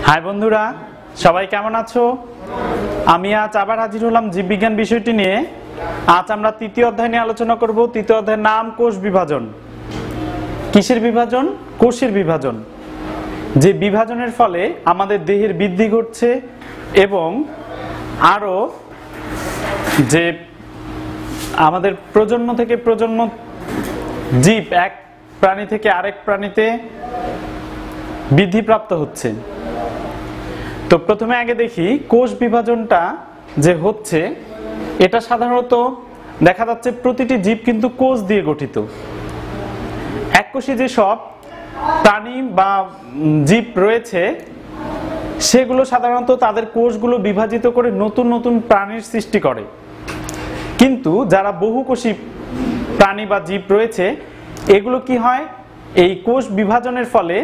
High বন্ধুরা, সবাই কেমন আছো? আমি আজ আবার হাজির হলাম জীববিজ্ঞান বিষয়টি নিয়ে। আজ আমরা তৃতীয় অধ্যায় নিয়ে আলোচনা করব। তৃতীয় অধ্যায়ের নাম কোষ বিভাজন। কিসের বিভাজন? কোষের বিভাজন। যে বিভাজনের ফলে আমাদের দেহের বৃদ্ধি ঘটছে এবং আরো যে আমাদের প্রজন্ম থেকে প্রজন্ম জীব এক প্রাণী থেকে আরেক প্রাণীতে বৃদ্ধিপ্রাপ্ত হচ্ছে। তো প্রথমে আগে দেখি কোষ বিভাজনটা যে হচ্ছে, এটা সাধারণত দেখা যাচ্ছে প্রতিটি জীব কিন্তু কোষ দিয়ে গঠিত। এককোষী যেসব প্রাণী বা জীব রয়েছে সেগুলো সাধারণত তাদের কোষগুলো বিভাজিত করে নতুন নতুন প্রাণীর সৃষ্টি করে। কিন্তু যারা বহুকোষী প্রাণী বা জীব রয়েছে এগুলো কি হয়, এই কোষ বিভাজনের ফলে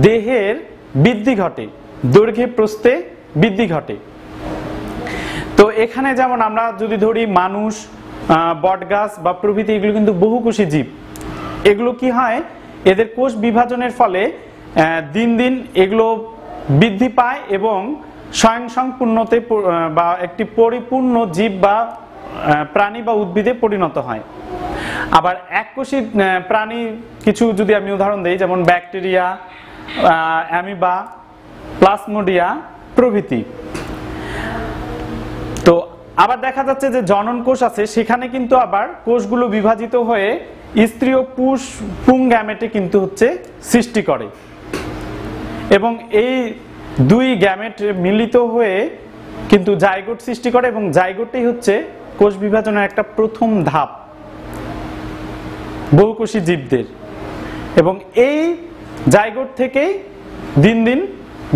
দেহের বৃদ্ধি ঘটে, দৈর্ঘ্যে প্রস্থে বৃদ্ধি ঘটে। তো এখানে যেমন আমরা যদি ধরি মানুষ, বটগাছ বা প্রভৃতি, এগুলো কিন্তু বহুকোষী জীব। এগুলো কি হয়, এদের কোষ বিভাজনের ফলে দিন দিন এগুলো বৃদ্ধি পায় এবং স্বয়ংসম্পূর্ণতে বা একটি পরিপূর্ণ জীব বা প্রাণী বা উদ্ভিদে পরিণত হয়। আবার এককোষী প্রাণী কিছু যদি আমি উদাহরণ দিই, যেমন ব্যাকটেরিয়া, অ্যামিবা, প্লাজমোডিয়া প্রভৃতি। তো আবার দেখা যাচ্ছে যে জনন কোষ আছে, সেখানে কিন্তু আবার কোষগুলো বিভাজিত হয়ে স্ত্রী ও পুং গ্যামেটে কিন্তু হচ্ছে সৃষ্টি করে এবং এই দুই গ্যামেট মিলিত হয়ে কিন্তু জাইগোট সৃষ্টি করে এবং জাইগোটই হচ্ছে কোষ বিভাজনের একটা প্রথম ধাপ বহুকোষী জীবদের। এবং এই জাইগোট থেকেই দিন দিন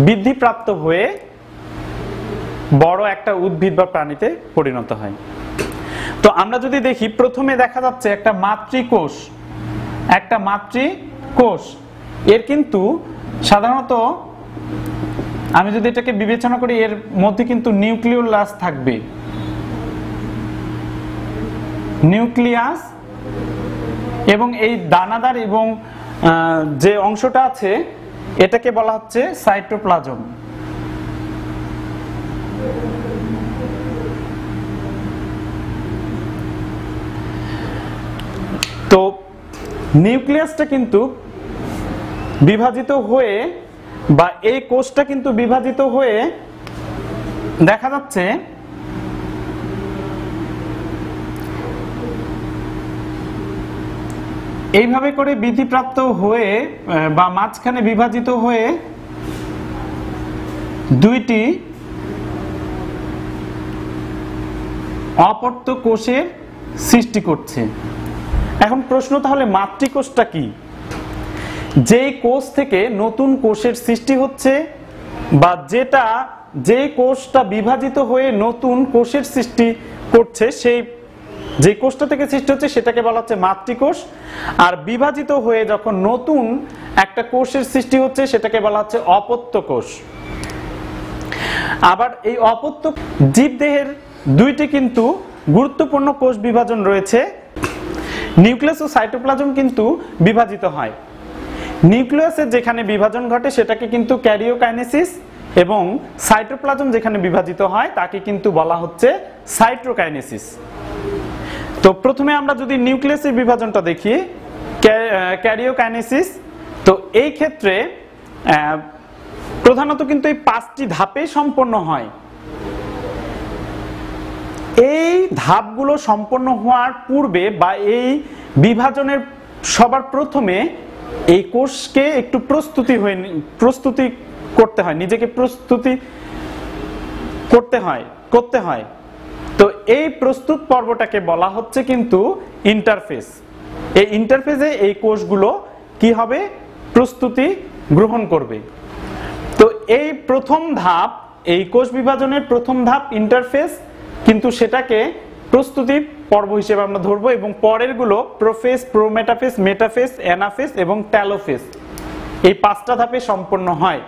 বৃদ্ধিপ্রাপ্ত হয়ে বড় একটা উদ্ভিদ বা প্রাণীতে পরিণত হয়। তো আমরা যদি দেখি, প্রথমে দেখা যাচ্ছে একটা মাতৃকোষ। এর কিন্তু সাধারণত আমি যদি এটাকে বিবেচনা করি, এর মধ্যে কিন্তু নিউক্লিওলাস থাকবে। নিউক্লিয়াস এবং এই দানাদার এবং যে অংশটা আছে এটাকে বলা হচ্ছে সাইটোপ্লাজম। তো নিউক্লিয়াসটা কিন্তু বিভাজিত হয়ে বা এই কোষটা কিন্তু বিভাজিত হয়ে দেখা যাচ্ছে এইভাবে করে বৃদ্ধিপ্রাপ্ত হয়ে বা মাঝখানে বিভাজিত হয়ে দুইটি অপত্য কোষের সৃষ্টি করছে। এখন প্রশ্ন, তাহলে মাতৃকোষটা কি? যেই কোষ থেকে নতুন কোষের সৃষ্টি হচ্ছে বা যে কোষটা বিভাজিত হয়ে নতুন কোষের সৃষ্টি করছে, সেই যে কোষটা থেকে সৃষ্টি হচ্ছে সেটাকে বলা হচ্ছে মাতৃকোষ। আর বিভাজিত হয়ে যখন নতুন একটা কোষের সৃষ্টি হচ্ছে সেটাকে বলা হচ্ছে অপত্য কোষ। আবার এই অপত্য জীবদেহের দুইটি কিন্তু গুরুত্বপূর্ণ কোষ বিভাজন রয়েছে। নিউক্লিয়াস ও সাইটোপ্লাজম কিন্তু বিভাজিত হয়। নিউক্লিয়াসের যেখানে বিভাজন ঘটে সেটাকে কিন্তু ক্যারিওকাইনেসিস এবং সাইটোপ্লাজম যেখানে বিভাজিত হয় তাকে কিন্তু বলা হচ্ছে সাইটোকাইনেসিস। তো প্রথমে আমরা যদি নিউক্লিয়াসের বিভাজনটা দেখি, ক্যারিওকাইনেসিস, তো এই ক্ষেত্রে প্রধানত কিন্তু এই 5টি ধাপে সম্পন্ন হয়। এই ধাপগুলো সম্পন্ন হওয়ার পূর্বে বা এই বিভাজনের সবার প্রথমে এই কোষকে একটু প্রস্তুতি করতে হয়, নিজেকে প্রস্তুতি করতে হয়। তো এই প্রস্তুত পর্বটাকে বলা হচ্ছে কিন্তু ইন্টারফেস। এই ইন্টারফেসে এই কোষগুলো কি হবে, প্রস্তুতি গ্রহণ করবে। তো এই প্রথম ধাপ, এই কোষ বিভাজনের প্রথম ধাপ ইন্টারফেস, কিন্তু সেটাকে প্রস্তুতি পর্ব হিসেবে আমরা ধরবো এবং পরেরগুলো প্রোফেজ, প্রোমেটাফেজ, মেটাফেজ, অ্যানাফেজ এবং টেলোফেজ, এই 5টা ধাপে সম্পন্ন হয়।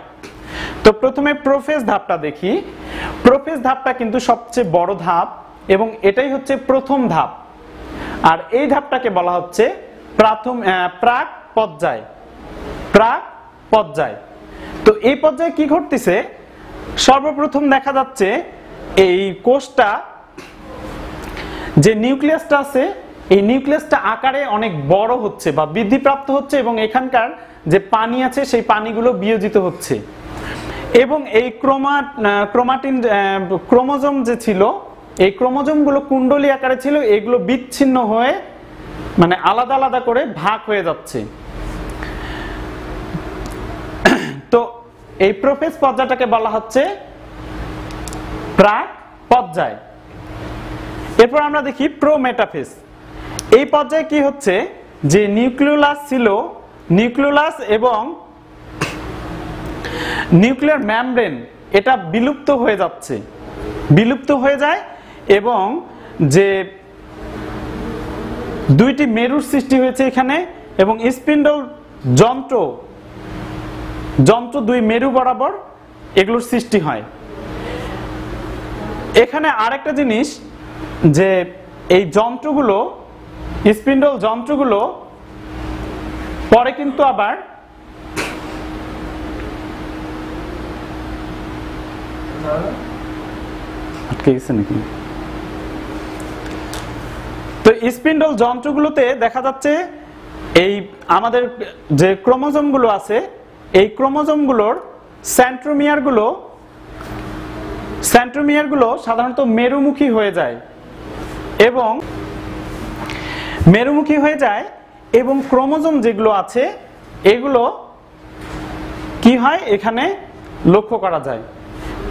তো প্রথমে প্রোফেজ ধাপটা দেখি। প্রোফেজ ধাপটা কিন্তু সবচেয়ে বড় ধাপ এবং এটাই হচ্ছে প্রথম ধাপ। আর এই ধাপটাকে বলা হচ্ছে প্রাক পর্যায়। তো এই পর্যায়ে কি ঘটতেছে, সর্বপ্রথম দেখা যাচ্ছে এই কোষটা যে নিউক্লিয়াসটা আছে এই নিউক্লিয়াসটা আকারে অনেক বড় হচ্ছে বা বৃদ্ধিপ্রাপ্ত হচ্ছে এবং এখানকার যে পানি আছে সেই পানিগুলো বিয়োজিত হচ্ছে এবং এই ক্রোমাটিন ক্রোমোজোম যে ছিল এই ক্রোমোজোমগুলো কুণ্ডলী আকারে ছিল, এগুলো বিচ্ছিন্ন হয়ে মানে আলাদা আলাদা করে ভাগ হয়ে যাচ্ছে। তো এই প্রোফেজ পর্যায়টাকে বলা হচ্ছে প্রাক পর্যায়। এরপর আমরা দেখি প্রোমেটাফেজ। এই পর্যায়ে কি হচ্ছে যে নিউক্লিওলাস ছিল, নিউক্লিওলাস এবং নিউক্লিয়ার মেমব্রেন এটা বিলুপ্ত হয়ে যাচ্ছে, বিলুপ্ত হয়ে যায় এবং যে দুইটি মেরুর সৃষ্টি হয়েছে এখানে এবং স্পিন্ডল যন্ত্র দুই মেরু বরাবর এগুলোর সৃষ্টি হয়। এখানে আরেকটা জিনিস যে এই যন্ত্রগুলো স্পিন্ডল যন্ত্রগুলো পরে কিন্তু আবার আটকে গেছে নাকি। তো স্পিন্ডল যন্ত্রগুলোতে দেখা যাচ্ছে এই আমাদের যে ক্রোমোজোমগুলো আছে এই ক্রোমোজোমগুলোর সেন্ট্রোমিয়ারগুলো সাধারণত মেরুমুখী হয়ে যায় এবং ক্রোমোজোম যেগুলো আছে এগুলো কি হয় এখানে লক্ষ্য করা যায়।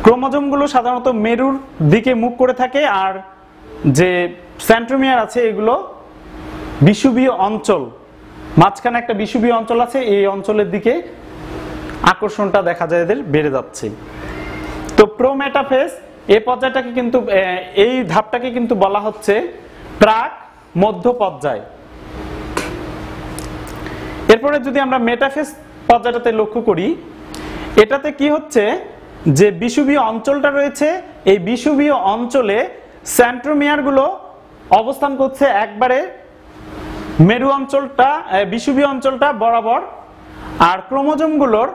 ক্রোমোজোমগুলো সাধারণত মেরুর দিকে মুখ করে থাকে আর যে সেন্ট্রোমিয়ার আছে এগুলো বিষুবীয় অঞ্চল, মাঝখানে একটা বিষুবীয় অঞ্চল আছে, এই অঞ্চলের দিকে আকর্ষণটা দেখা যায় এদের বেড়ে যাচ্ছে। তো প্রোমেটাফেজ এই পর্যায়টাকে কিন্তু এই ধাপটাকে কিন্তু বলা হচ্ছে প্রাক মধ্য পর্যায়। এরপরে যদি আমরা মেটাফেজ পর্যায়টাতে লক্ষ্য করি, এটাতে কি হচ্ছে যে বিষুবীয় অঞ্চলটা রয়েছে এই বিষুবীয় অঞ্চলে সেন্ট্রোমিয়ারগুলো অবস্থান করছে একবারে মেরু অঞ্চলটা বিষুবীয় অঞ্চলটা বরাবর, আর ক্রোমোজোমগুলোর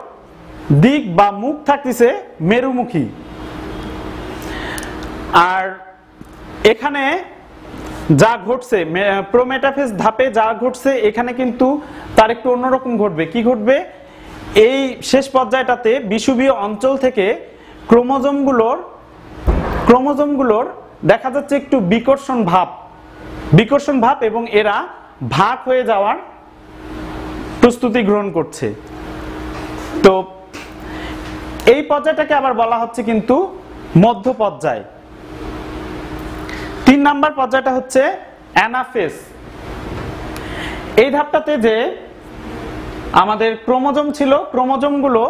দিক বা মুখ থাকতেছে মেরুমুখী। আর এখানে যা ঘটছে প্রোমেটাফেজ ধাপে যা ঘটছে এখানে কিন্তু তার একটু অন্যরকম ঘটবে। কি ঘটবে, এই শেষ পর্যায়টাতে বিষুবীয় অঞ্চল থেকে ক্রোমোজোমগুলোর দেখা যাচ্ছে একটু বিকর্ষণ ভাব এবং এরা ভাগ হয়ে যাওয়ার প্রস্তুতি গ্রহণ করছে। তো এই পর্যায়টাকে আবার বলা হচ্ছে কিন্তু মধ্য পর্যায়। 3 নাম্বার পর্যায়টা হচ্ছে অ্যানাফেজ। এই ধাপটাতে যে আমাদের ক্রোমোজোম ছিল ক্রোমোজোমগুলো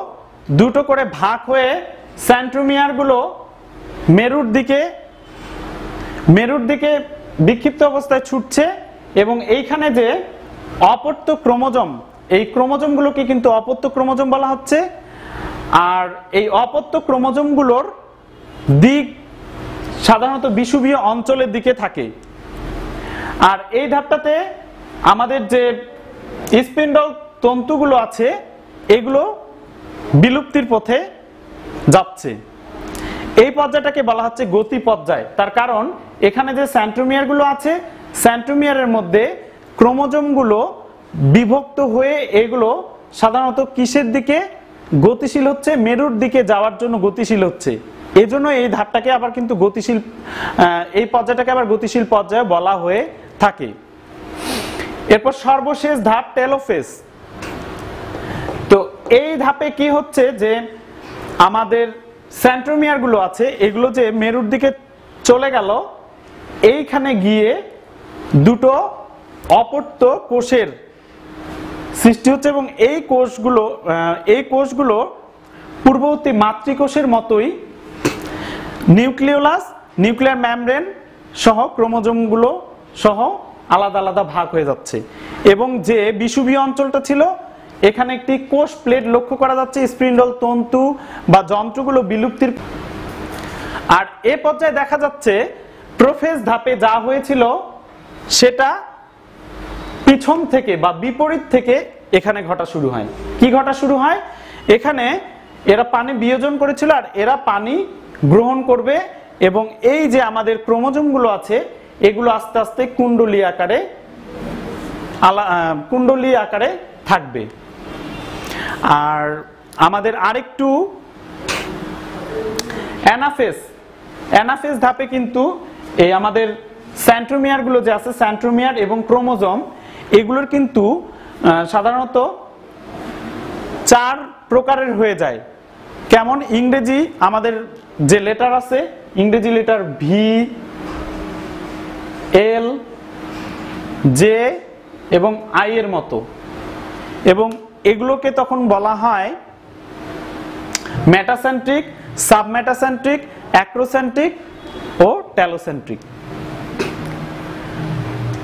দুটো করে ভাগ হয়ে সেন্ট্রোমিয়ারগুলো মেরুর দিকে বিক্ষিপ্ত অবস্থায় ছুটছে এবং এইখানে যে অপত্য ক্রোমোজোম এই ক্রোমোজোমগুলোকে কিন্তু অপত্য ক্রোমোজোম বলা হচ্ছে। আর এই অপত্য ক্রোমোজোমগুলোর দিক সাধারণত বিষুবীয় অঞ্চলের দিকে থাকে। আর এই ধাপটাতে আমাদের যে স্পিন্ডল তন্তুগুলো আছে এগুলো বিলুপ্তির পথে যাচ্ছে। এই পর্যায়টাকে বলা হচ্ছে গতি পর্যায়। তার কারণ এখানে যে সেন্ট্রোমিয়ারগুলো আছে সেন্ট্রোমিয়ারের মধ্যে ক্রোমোজোমগুলো বিভক্ত হয়ে এগুলো সাধারণত কিসের দিকে গতিশীল হচ্ছে, মেরুর দিকে যাওয়ার জন্য গতিশীল হচ্ছে। এজন্য এই ধাপটাকে আবার কিন্তু গতিশীল এই পর্যায়টাকে আবার গতিশীল পর্যায়ে বলা হয়ে থাকে। এরপর সর্বশেষ ধাপ টেলোফেজ। তো এই ধাপে কি হচ্ছে যে আমাদের সেন্ট্রোমিয়ারগুলো আছে এগুলো যে মেরুর দিকে চলে গেল, এইখানে গিয়ে দুটো অপত্য কোষের সৃষ্টি হচ্ছে এবং এই কোষগুলো পূর্ববর্তী মাতৃকোষের মতোই নিউক্লিওলাস, নিউক্লিয়ার মেমব্রেন সহ ক্রোমোজোমগুলো সহ আলাদা আলাদা ভাগ হয়ে যাচ্ছে এবং যে বিষুবীয় অঞ্চলটা ছিল এখানে একটি কোষ প্লেট লক্ষ্য করা যাচ্ছে। স্পিন্ডল তন্তু বা যন্ত্রগুলো বিলুপ্তির। আর এ পর্যায়ে দেখা যাচ্ছে প্রোফেজ ধাপে যা হয়েছিল সেটা পিছন থেকে বা বিপরীত থেকে এখানে ঘটা শুরু হয়। কি ঘটা শুরু হয়, এখানে এরা পানি বিয়োজন করেছিল আর এরা পানি গ্রহণ করবে এবং এই যে আমাদের ক্রোমোজোমগুলো আছে এগুলো আস্তে আস্তে কুণ্ডলী আকারে থাকবে। আর আমাদের আরেকটু অ্যানাফেজ ধাপে কিন্তু এই আমাদের সেন্ট্রোমিয়ার গুলো যে আছে, সেন্ট্রোমিয়ার এবং ক্রোমোজোম এগুলোর কিন্তু সাধারণত 4 প্রকারের হয়ে যায়। কেমন? ইংরেজি আমাদের যে লেটার আছে, ইংরেজি লেটার ভি, এল, জে এবং আই এর মতো, এবং এগুলোকে তখন বলা হয় মেটাসেন্ট্রিক, সাবমেটাসেন্ট্রিক, অ্যাক্রোসেন্ট্রিক ও টেলোসেন্ট্রিক।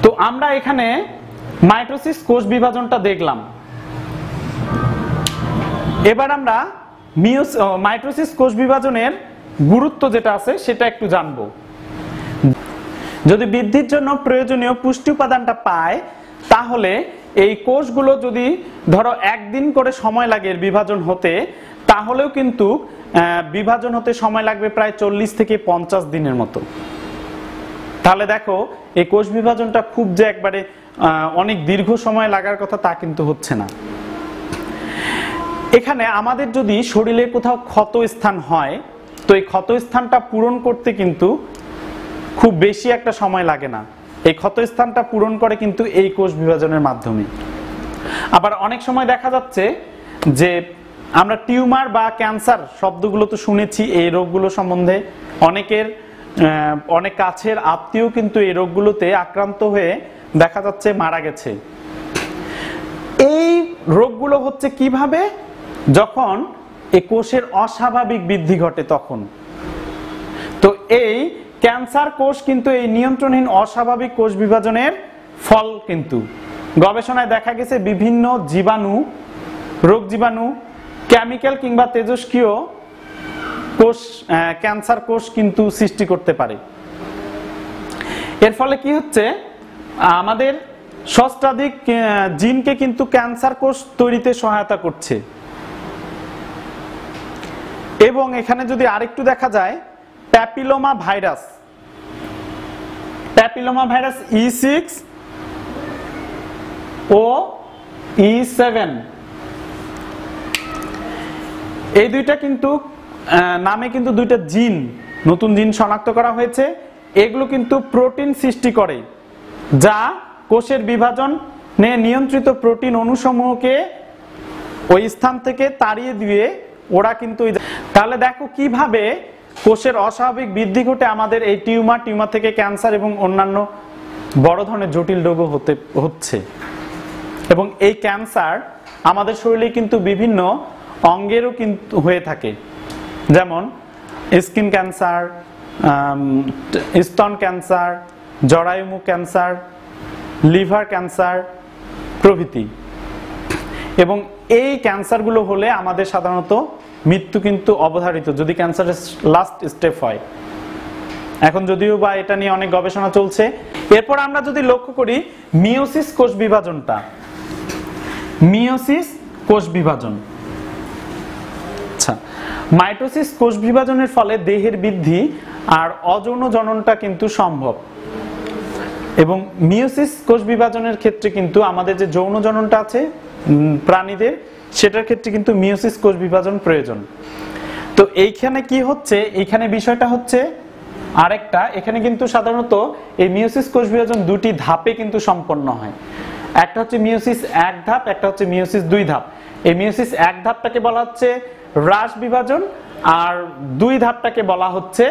তো আমরা এখানে মাইটোসিস কোষ বিভাজনটা দেখলাম। এবার আমরা মাইটোসিস কোষ বিভাজনের গুরুত্ব যেটা আছে সেটা একটু জানবো। যদি বৃদ্ধির জন্য প্রয়োজনীয় পুষ্টি উপাদানটা পায় তাহলে এই কোষগুলো যদি ধরো 1 দিন করে সময় লাগে এর বিভাজন হতে, তাহলেও কিন্তু বিভাজন হতে সময় লাগবে প্রায় 40 থেকে 50 দিনের মতো। তাহলে দেখো এই কোষ বিভাজনটা খুব যে একবারে অনেক দীর্ঘ সময় লাগার কথা তা কিন্তু হচ্ছে না। এখানে আমাদের যদি শরীরে কোথাও ক্ষত স্থান হয় তো এই ক্ষত স্থানটা পূরণ করতে কিন্তু খুব বেশি একটা সময় লাগে না। এই ক্ষত স্থানটা পূরণ করে কিন্তু এই কোষ বিভাজনের মাধ্যমে। আবার অনেক সময় দেখা যাচ্ছে যে আমরা টিউমার বা ক্যান্সার শব্দগুলো তো শুনেছি এই রোগগুলো সম্বন্ধে, অনেক কাছের আত্মীয় কিন্তু এই রোগগুলোতে আক্রান্ত হয়ে দেখা যাচ্ছে মারা গেছে। এই রোগগুলো হচ্ছে কিভাবে? যখন এই কোষের অস্বাভাবিক বৃদ্ধি ঘটে তখন। তো এই ক্যান্সার কোষ কিন্তু এই নিয়ন্ত্রণহীন অস্বাভাবিক কোষ বিভাজনের ফল। কিন্তু গবেষণায় দেখা গেছে বিভিন্ন জীবাণু, রোগ জীবাণু, কেমিক্যাল কিংবা তেজস্ক্রিয় কোষ ক্যান্সার কোষ কিন্তু সৃষ্টি করতে পারে। এর ফলে কি হচ্ছে? আমাদের সহস্রাধিক জিনকে কিন্তু ক্যান্সার কোষ তৈরিতে সহায়তা করছে। এবং এখানে যদি আরেকটু দেখা যায় প্যাপিলোমা ভাইরাস E6 ও E7 এই দুইটা কিন্তু নামে কিন্তু দুইটা জিন, নতুন জিন শনাক্ত করা হয়েছে। এগুলো কিন্তু প্রোটিন সৃষ্টি করে যা কোষের বিভাজন নিয়ন্ত্রিত প্রোটিন অণুসমূহকে ওই স্থান থেকে তাড়িয়ে দিয়ে ওরা কিন্তু। তাহলে দেখো কিভাবে কোষের অস্বাভাবিক বৃদ্ধি ঘটে আমাদের এই টিউমার থেকে ক্যান্সার এবং অন্যান্য বড় ধরনের জটিল রোগও হচ্ছে। এবং এই ক্যান্সার আমাদের শরীরে কিন্তু বিভিন্ন অঙ্গেরও কিন্তু হয়ে থাকে, যেমন স্কিন ক্যান্সার, স্তন ক্যান্সার, জরায়ুমুখ ক্যান্সার, লিভার ক্যান্সার প্রভৃতি। এবং এই ক্যান্সারগুলো হলে আমাদের সাধারণত মৃত্যু কিন্তু অবধারিত যদি ক্যান্সারের লাস্ট স্টেপ হয়। এখন যদিও বা এটা নিয়ে অনেক গবেষণা চলছে। এরপর আমরা যদি লক্ষ্য করি মিয়োসিস কোষ বিভাজনটা, মিয়োসিস কোষ বিভাজন। আচ্ছা, মাইটোসিস কোষ বিভাজনের ফলে দেহের বৃদ্ধি আর অযৌন জননটা কিন্তু সম্ভব। এবং মিয়োসিস কোষ বিভাজনের ক্ষেত্রে কিন্তু আমাদের যে যৌন জননটা আছে প্রাণীদের, সেটার ক্ষেত্রে কিন্তু মিয়োসিস কোষ বিভাজন প্রয়োজন। তো এইখানে কি হচ্ছে, এইখানে বিষয়টা হচ্ছে আরেকটা, এখানে কিন্তু সাধারণত এই মিয়োসিস কোষ বিভাজন 2টি ধাপে কিন্তু সম্পন্ন হয়। একটা হচ্ছে মিয়োসিস 1 ধাপ, একটা হচ্ছে মিয়োসিস 2 ধাপ। এই মিয়োসিস 1 ধাপটাকে বলা হচ্ছে হ্রাস বিভাজন আর 2 ধাপটাকে বলা হচ্ছে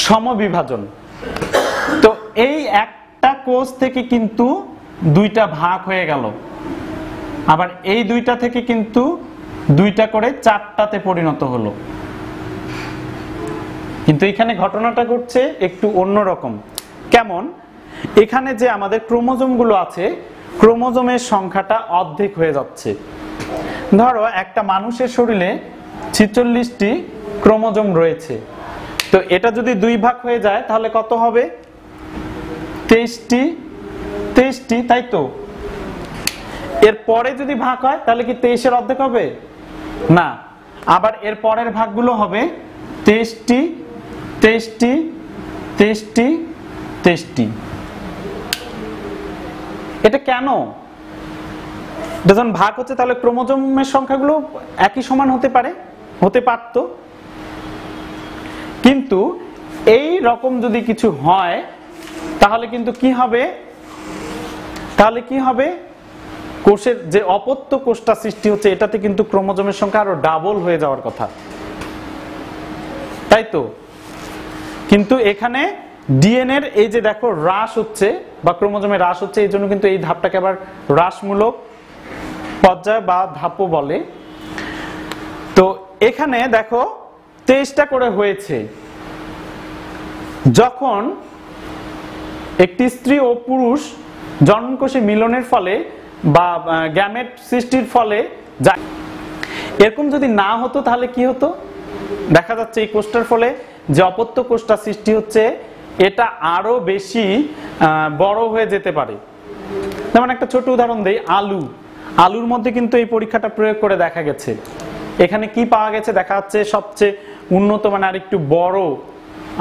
সমবিভাজন। তো এই একটা কোষ থেকে কিন্তু 2টা ভাগ হয়ে গেল, আবার এই 2টা থেকে কিন্তু 2টা করে 4টাতে পরিণত হলো। কিন্তু এখানে ঘটনাটা ঘটছে একটু অন্যরকম। কেমন? এখানে যে আমাদের ক্রোমোজোমগুলো আছে, ক্রোমোজোমের সংখ্যাটা অর্ধেক হয়ে যাচ্ছে। ধরো একটা মানুষের শরীরে 46টি ক্রোমোজোম রয়েছে, তো এটা যদি 2 ভাগ হয়ে যায় তাহলে কত হবে? 23টি, তাই তো? এর পরে যদি ভাগ হয় তাহলে কি 23-এর অর্ধেক হবে? না, আবার এর পরের ভাগগুলো হবে 23টি 23টি 23টি 23টি। এটা কেন? যখন ভাগ হচ্ছে তাহলে ক্রোমোজোমের সংখ্যাগুলো একই সমান হতে পারে, হতে পারত, কিন্তু এই রকম যদি কিছু হয় তাহলে কিন্তু কি হবে, তাহলে কি হবে, কোষের যে অপত্য কোষটা সৃষ্টি হচ্ছে এটাতে কিন্তু ক্রোমোজোমের সংখ্যা আরো ডাবল হয়ে যাওয়ার কথা, তাই তো? কিন্তু এখানে ডিএনএর এই যে দেখো হ্রাস হচ্ছে বা ক্রোমোজোমের হ্রাস হচ্ছে, এই জন্য কিন্তু এই ধাপটাকে আবার হ্রাসমূলক পর্যায় বা ধাপও বলে। তো এখানে দেখো 23টা করে হয়েছে। যখন একটি স্ত্রী ও পুরুষ জননকোষে মিলনের ফলে বা গ্যামেট সৃষ্টির ফলে এরকম যদি না হতো তাহলে কি হতো? দেখা যাচ্ছে এই কোষটার ফলে যে অপত্য কোষটা সৃষ্টি হচ্ছে এটা আরো বেশি বড় হয়ে যেতে পারে। যেমন একটা ছোট উদাহরণ দেই, আলুর মধ্যে কিন্তু এই পরীক্ষাটা প্রয়োগ করে দেখা গেছে। এখানে কি পাওয়া গেছে? দেখা যাচ্ছে সবচেয়ে উন্নত মানে আর একটু বড়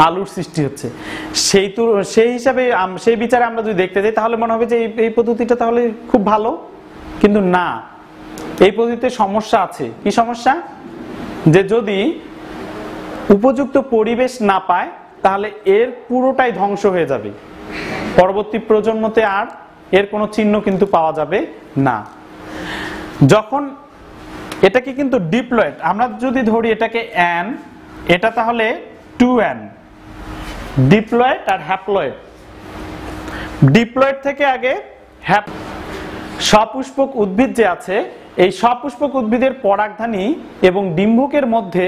আলুর সৃষ্টি হচ্ছে। সেই হিসাবে সেই বিচারে আমরা যদি দেখতে যাই তাহলে মনে হবে যে এই পদ্ধতিটা তাহলে খুব ভালো, কিন্তু না, এই পদ্ধতিতে সমস্যা আছে। কি সমস্যা? যে যদি উপযুক্ত পরিবেশ না পায় তাহলে এর পুরোটাই ধ্বংস হয়ে যাবে, পরবর্তী প্রজন্মতে আর এর কোনো চিহ্ন কিন্তু পাওয়া যাবে না। যখন এটাকে কিন্তু ডিপ্লয়েড, আমরা যদি ধরি এটাকে N, এটা তাহলে 2N, ডিপ্লয়েড আর হ্যাপ্লয়েড। ডিপ্লয়েড থেকে আগে সপুষ্পক উদ্ভিদ যে আছে, এই সপুষ্পক উদ্ভিদের পরাগধানী এবং ডিম্বকের মধ্যে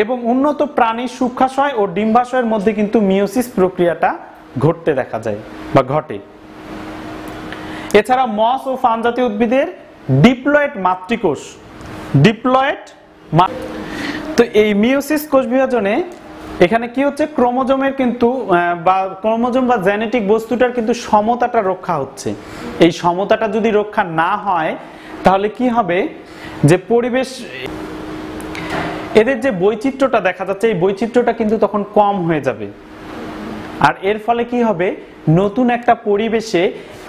এবং উন্নত প্রাণীর শুক্রাশয় ও ডিম্বাশয়ের মধ্যে কিন্তু মিওসিস প্রক্রিয়াটা ঘটতে দেখা যায় বা ঘটে। এছাড়া মস ও ফান জাতীয় উদ্ভিদের ডিপ্লয়েড মাতৃকোষ, ডিপ্লয়েড। তো এই মিওসিস কোষ বিভাজনে এখানে কি হচ্ছে, ক্রোমোজোমের কিন্তু বা ক্রোমোজোম বা জেনেটিক বস্তুটার কিন্তু সমতাটা রক্ষা হচ্ছে। এই সমতাটা যদি রক্ষা না হয় তাহলে কি হবে, যে পরিবেশ এদের যে বৈচিত্র্যটা দেখা যাচ্ছে এই বৈচিত্র্যটা কিন্তু তখন কম হয়ে যাবে। আর এর ফলে কি হবে, নতুন একটা পরিবেশে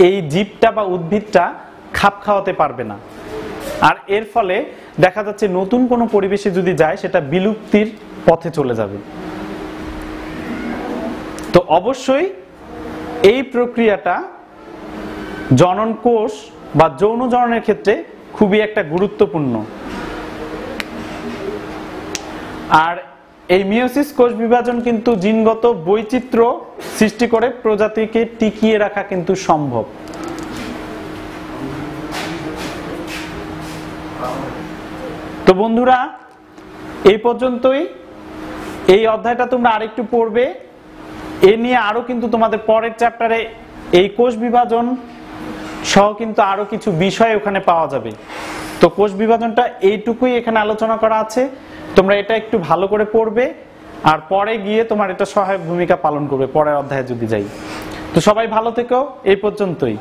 এই জীবটা বা উদ্ভিদটা খাপ খাওয়াতে পারবে না। আর এর ফলে দেখা যাচ্ছে নতুন কোনো পরিবেশে যদি যায় সেটা বিলুপ্তির পথে চলে যাবে। তো অবশ্যই এই প্রক্রিয়াটা জনন কোষ বা যৌন জননের ক্ষেত্রে খুবই একটা গুরুত্বপূর্ণ। আর এই মিওসিস কোষ বিভাজন কিন্তু জিনগত বৈচিত্র্য সৃষ্টি করে প্রজাতিকে টিকিয়ে রাখা কিন্তু সম্ভব। তো বন্ধুরা, এই পর্যন্তই। এই অধ্যায়টা তোমরা আরেকটু পড়বে, এ নিয়ে আরো কিন্তু তোমাদের পরের চ্যাপ্টারে এই কোষ বিভাজন সহ কিন্তু আরো কিছু বিষয় ওখানে পাওয়া যাবে। তো কোষ বিভাজনটা এইটুকুই এখানে আলোচনা করা আছে, তোমরা এটা একটু ভালো করে পড়বে আর পরে গিয়ে তোমার এটা সহায়ক ভূমিকা পালন করবে পরের অধ্যায়ে যদি যাই। তো সবাই ভালো থেকো, এই পর্যন্তই।